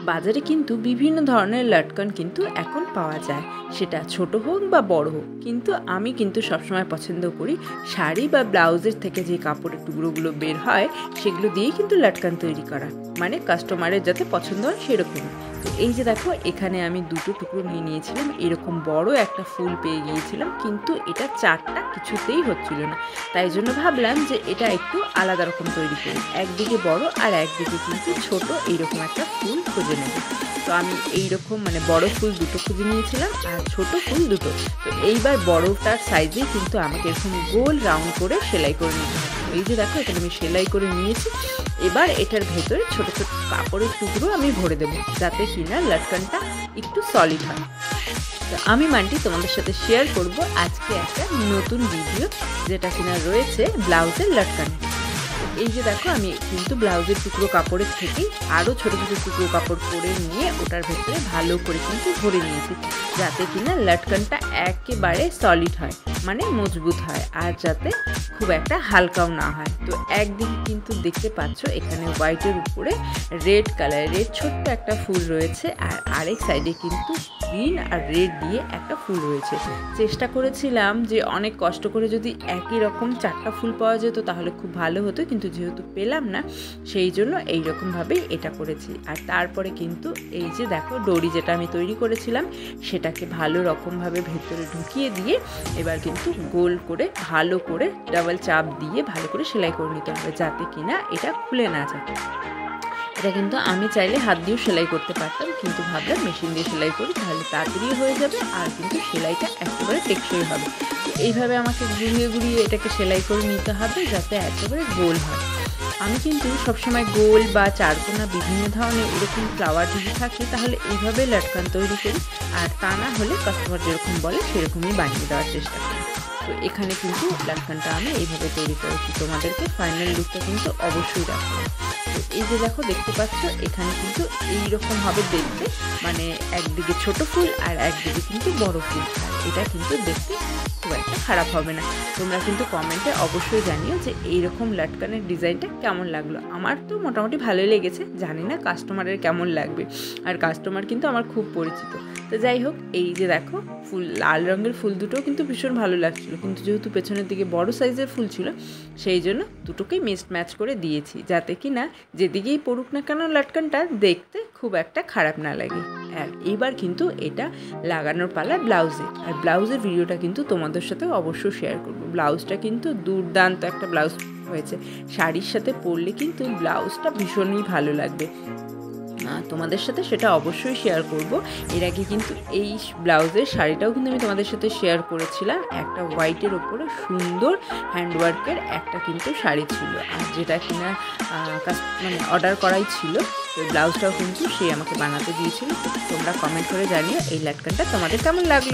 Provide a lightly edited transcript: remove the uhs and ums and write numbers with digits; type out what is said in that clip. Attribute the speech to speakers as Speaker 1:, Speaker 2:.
Speaker 1: বাজারে কিন্তু বিভিন্ন ধরনের লটকন কিন্তু এখন পাওয়া যায়, সেটা ছোট হোক বা বড় হোক। কিন্তু আমি কিন্তু সবসময় পছন্দ করি শাড়ি বা ব্লাউজের থেকে যে কাপড়ের টুকরোগুলো বের হয় সেগুলো দিয়েই কিন্তু লটকন তৈরি করা, মানে কাস্টমারের যাতে পছন্দ হয় সেরকম। তো এই যে দেখো, এখানে আমি দুটো টুকরো নিয়ে নিয়েছিলাম, এরকম বড় একটা ফুল পেয়ে গিয়েছিলাম, কিন্তু এটা চারটা কিছুতেই হচ্ছিল না। তাই জন্য ভাবলাম যে এটা একটু আলাদা রকম তৈরি করি, একদিকে বড় আর একদিকে কিন্তু ছোট, এইরকম একটা ফুল খুঁজে নেব। তো আমি এইরকম মানে বড় ফুল দুটো খুঁজে নিয়েছিলাম আর ছোট ফুল দুটো। তো এইবার বড়টার সাইজে কিন্তু আমাকে এরকম গোল রাউন্ড করে সেলাই করে নিতে হবে। এই যে দেখো, এখানে আমি সেলাই করে নিয়েছি। এবার এটার ভেতরে ছোট ছোট কাপড়ের টুকরো আমি ভরে দেবো, যাতে কিনা লটকনটা একটু সলিড হয়। তো আমি মানটি তোমাদের সাথে শেয়ার করব আজকে একটা নতুন ভিডিও, যেটা কিনা রয়েছে ব্লাউজের লটকন। এই যে দেখো, আমি কিন্তু ব্লাউজের টুকরো কাপড়ের থেকে আরও ছোটো ছোটো টুকরো কাপড় করে নিয়ে ওটার ভেতরে ভালো করে কিন্তু ভরে নিয়েছি, যাতে কিনা লটকনটা একেবারে সলিড হয়, মানে মজবুত হয়, আর যাতে খুব একটা হালকাও না হয়। তো একদিকে কিন্তু দেখতে পাচ্ছ এখানে হোয়াইটের উপরে রেড কালারের ছোট্ট একটা ফুল রয়েছে, আর আরেক সাইডে কিন্তু গ্রিন আর রেড দিয়ে একটা ফুল রয়েছে। চেষ্টা করেছিলাম যে অনেক কষ্ট করে যদি একই রকম চারটা ফুল পাওয়া যেত তাহলে খুব ভালো হতো, কিন্তু যেহেতু পেলাম না সেই জন্য এইরকমভাবেই এটা করেছি। আর তারপরে কিন্তু এই যে দেখো, ডরি যেটা আমি তৈরি করেছিলাম সেটাকে ভালো রকমভাবে ভেতরে ঢুকিয়ে দিয়ে এবার কিন্তু গোল করে ভালো করে ডাবল চাপ দিয়ে ভালো করে সেলাই করে নিতে হবে, যাতে কিনা এটা খুলে না যায়। এটা কিন্তু আমি চাইলে হাত দিয়েও সেলাই করতে পারতাম, কিন্তু ভাবলাম মেশিন দিয়ে সেলাই করি, তাহলে তাড়াতাড়ি হয়ে যাবে আর কিন্তু সেলাইটা একেবারে টেকসই হবে। এইভাবে আমাকে ঘুরিয়ে ঘুরিয়ে এটাকে সেলাই করে নিতে হবে, যাতে একেবারে গোল হয়। আমি কিন্তু সবসময় গোল বা চারকোনা বিভিন্ন ধরনের এরকম ফ্লাওয়ার যদি থাকে তাহলে এইভাবে লটকন তৈরি করি, আর তা না হলে কাস্টমার যেরকম বলে সেরকমই বানিয়ে দেওয়ার চেষ্টা করি। তো এখানে কিন্তু লটকনটা আমি এইভাবে তৈরি করেছি, তোমাদেরকে ফাইনাল লুকটা কিন্তু অবশ্যই রাখবো। তো এই যে দেখো, দেখতে পাচ্ছ এখানে কিন্তু এইরকম হবে দেখতে, মানে একদিকে ছোট ফুল আর একদিকে কিন্তু বড় ফুল, আর এটা কিন্তু দেখতে খুব একটা খারাপ হবে না। তোমরা কিন্তু কমেন্টে অবশ্যই জানিও যে এইরকম লটকনের ডিজাইনটা কেমন লাগলো। আমার তো মোটামুটি ভালোই লেগেছে, জানি না কাস্টমারের কেমন লাগবে, আর কাস্টমার কিন্তু আমার খুব পরিচিত। তো যাই হোক, এই যে দেখো, ফুল লাল রঙের ফুল দুটোও কিন্তু ভীষণ ভালো লাগছিলো, কিন্তু যেহেতু পেছনের দিকে বড় সাইজের ফুল ছিল সেই জন্য দুটোকেই মিক্সড ম্যাচ করে দিয়েছি, যাতে কি না যেদিকেই পড়ুক না কেন লটকনটা দেখতে খুব একটা খারাপ না লাগে। আর এইবার কিন্তু এটা লাগানোর পালা ব্লাউজে, আর ব্লাউজের ভিডিওটা কিন্তু তোমাদের সাথে অবশ্যই শেয়ার করবো। ব্লাউজটা কিন্তু দুর্দান্ত একটা ব্লাউজ হয়েছে, শাড়ির সাথে পরলে কিন্তু ব্লাউজটা ভীষণই ভালো লাগবে। তোমাদের সাথে সেটা অবশ্যই শেয়ার করব। এর আগে কিন্তু এই ব্লাউজের শাড়িটাও কিন্তু আমি তোমাদের সাথে শেয়ার করেছিলাম, একটা হোয়াইটের ওপরে সুন্দর হ্যান্ডওয়ার্কের একটা কিন্তু শাড়ি ছিল, আর যেটা কিনা মানে অর্ডার করাই ছিল। তো ব্লাউজটাও কিন্তু সে আমাকে বানাতে দিয়েছিল। তোমরা কমেন্ট করে জানিও এই লটকনটা তোমাদের কেমন লাগলো।